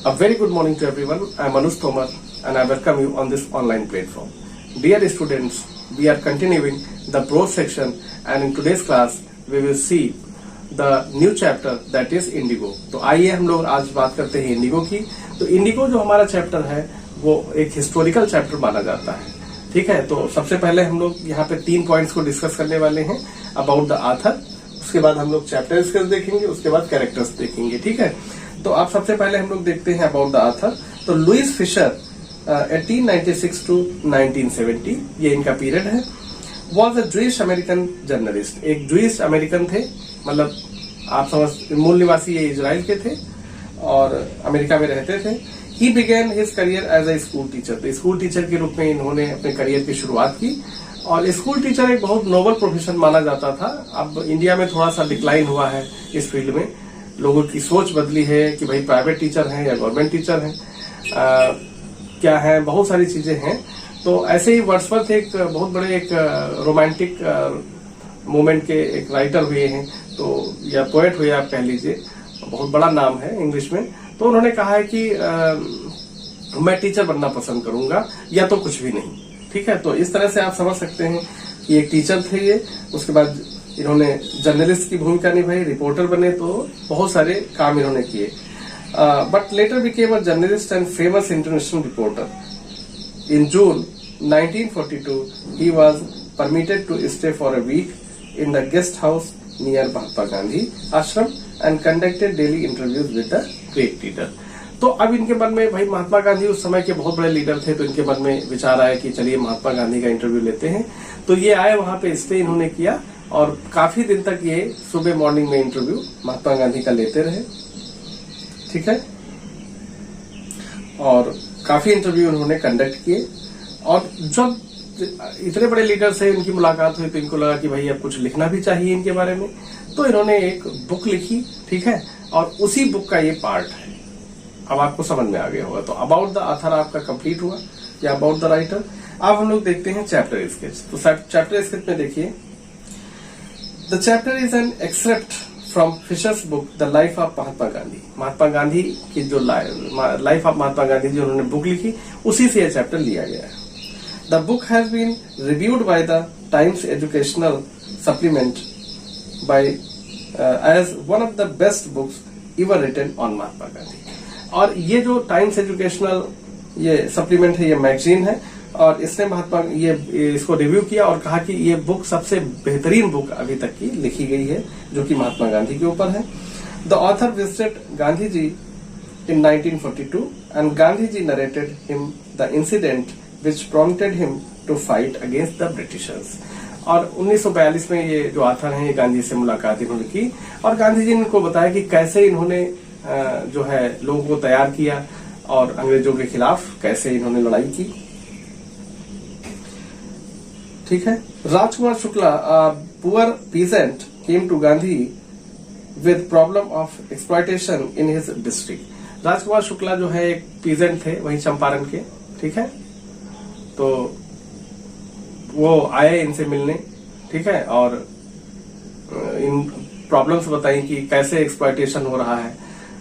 A very good morning to everyone. I am Anush Tomar and I welcome you on this online platform. Dear students, we are continuing the prose section and in today's class we will see the new chapter that is Indigo. तो आइए हम लोग आज बात करते हैं Indigo की। तो इंडिगो जो हमारा चैप्टर है वो एक हिस्टोरिकल चैप्टर माना जाता है। ठीक है, तो सबसे पहले हम लोग यहाँ पे 3 पॉइंट्स को डिस्कस करने वाले हैं अबाउट द आथर। उसके बाद हम लोग चैप्टर स्किल्स देखेंगे, उसके बाद कैरेक्टर्स देखेंगे। ठीक है, तो आप सबसे पहले हम लोग देखते हैं अबाउट द आथर। तो लुइस फिशर 1896 टू 1970 ये इनका पीरियड है। Was a Jewish American journalist, एक जूइश अमेरिकन थे, मतलब आप समझ मूल निवासी ये इजराइल के थे और अमेरिका में रहते थे। He began his career as a school teacher, तो स्कूल टीचर के रूप में इन्होंने अपने करियर की शुरुआत की। और स्कूल टीचर एक बहुत नोबल प्रोफेशन माना जाता था। अब इंडिया में थोड़ा सा डिक्लाइन हुआ है इस फील्ड में, लोगों की सोच बदली है कि भाई प्राइवेट टीचर हैं या गवर्नमेंट टीचर हैं, क्या है, बहुत सारी चीजें हैं। तो ऐसे ही वर्ड्सवर्थ एक बहुत बड़े एक रोमांटिक मूवमेंट के एक राइटर हुए हैं, तो या पोएट हुए आप कह लीजिए, बहुत बड़ा नाम है इंग्लिश में। तो उन्होंने कहा है कि मैं टीचर बनना पसंद करूंगा या तो कुछ भी नहीं। ठीक है, तो इस तरह से आप समझ सकते हैं कि एक टीचर थे ये, उसके बाद इन्होंने जर्नलिस्ट की भूमिका निभाई, रिपोर्टर बने, तो बहुत सारे काम इन्होंने किए। But later became a journalist and famous international reporter. In June 1942 he was permitted to stay for a week in the guest house near Mahatma Gandhi आश्रम and conducted daily interviews with the great leader। तो अब इनके मन में, भाई महात्मा गांधी उस समय के बहुत बड़े लीडर थे, तो इनके मन में विचार आया कि चलिए महात्मा गांधी का इंटरव्यू लेते हैं। तो ये आए, वहां पे स्टे इन्होंने किया और काफी दिन तक ये सुबह मॉर्निंग में इंटरव्यू महात्मा गांधी का लेते रहे। ठीक है, और काफी इंटरव्यू उन्होंने कंडक्ट किए। और जब इतने बड़े लीडर से इनकी मुलाकात हुई तो इनको लगा कि भाई अब कुछ लिखना भी चाहिए इनके बारे में, तो इन्होंने एक बुक लिखी। ठीक है, और उसी बुक का ये पार्ट है। अब आपको समझ में आ गया होगा। तो अबाउट द ऑथर आपका कंप्लीट हुआ या अबाउट द राइटर। अब हम लोग देखते हैं चैप्टर स्केच। तो चैप्टर स्केच में देखिए, the chapter is an extract from Fischer's book the life of Mahatma Gandhi. Mahatma Gandhi की जो लाइफ ऑफ महात्मा गांधी जो उन्होंने बुक लिखी, उसी से यह चैप्टर लिया गया है। The book has been reviewed by the Times Educational Supplement by as one of the best books ever written on Mahatma Gandhi. और ये जो टाइम्स एजुकेशनल ये सप्लीमेंट है, ये मैगजीन है, और इसने इसको रिव्यू किया और कहा कि ये बुक सबसे बेहतरीन बुक अभी तक की लिखी गई है जो कि महात्मा गांधी के ऊपर है। The author visited Gandhi ji in 1942 and Gandhi ji narrated him the incident which prompted him to fight against the Britishers. और 1942 में ये जो ऑथर हैं, ये गांधी से मुलाकात इन्होंने की और गांधी जी ने इनको बताया कि कैसे इन्होंने जो है लोगों को तैयार किया और अंग्रेजों के खिलाफ कैसे इन्होंने लड़ाई की। ठीक है, Rajkumar Shukla poor peasant came to Gandhi with problem of exploitation in his district. Rajkumar Shukla जो है एक पीजेंट थे वहीं चंपारण के। ठीक है, तो वो आए इनसे मिलने। ठीक है, और इन प्रॉब्लम्स बताई कि कैसे एक्सप्लॉयटेशन हो रहा है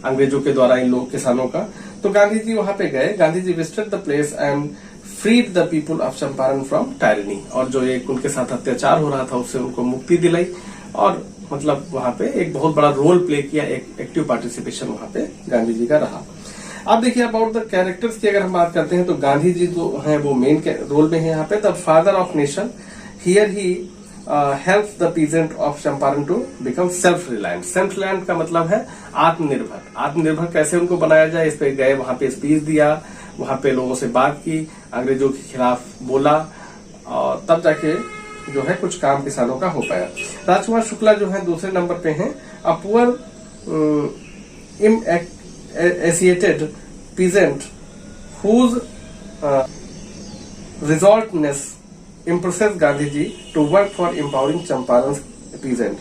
अंग्रेजों के द्वारा इन लोग किसानों का। तो गांधी जी वहां पे गए। Gandhi ji visited the place and freed the people of Champaran from tyranny. और जो एक उनके साथ अत्याचार हो रहा था उससे उनको मुक्ति दिलाई और मतलब वहां पे एक बहुत बड़ा रोल प्ले किया, एक एक्टिव पार्टिसिपेशन वहां पे गांधी जी का रहा। अब देखिए अबाउट द कैरेक्टर्स की अगर हम बात करते हैं तो गांधी जी जो है वो मेन रोल में है यहाँ पे। The father of nation, here he help the peasant of Champaran to become self reliant. Self reliant का मतलब है आत्मनिर्भर। आत्मनिर्भर कैसे उनको बनाया जाए, इस पे गए, वहां पे स्पीच दिया, वहां पे लोगों से बात की, अंग्रेजों के खिलाफ बोला और तब जाके जो है कुछ काम किसानों का हो पाया। राजकुमार शुक्ला जो है दूसरे नंबर पे हैं। अ पुअर एसिएटेड peasant whose resoluteness impresses Gandhi ji to work for empowering Champaran peasant.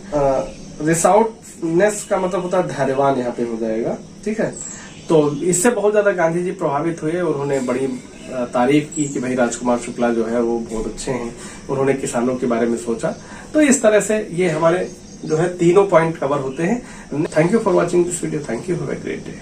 Resoluteness का मतलब होता है धैर्यवान, यहाँ पे हो जाएगा। ठीक है, तो इससे बहुत ज्यादा गांधी जी प्रभावित हुए और उन्होंने बड़ी तारीफ की कि भाई राजकुमार शुक्ला जो है वो बहुत अच्छे हैं, उन्होंने किसानों के बारे में सोचा। तो इस तरह से ये हमारे जो है तीनों पॉइंट कवर होते हैं। Thank you for watching this video. Thank you, have a great day.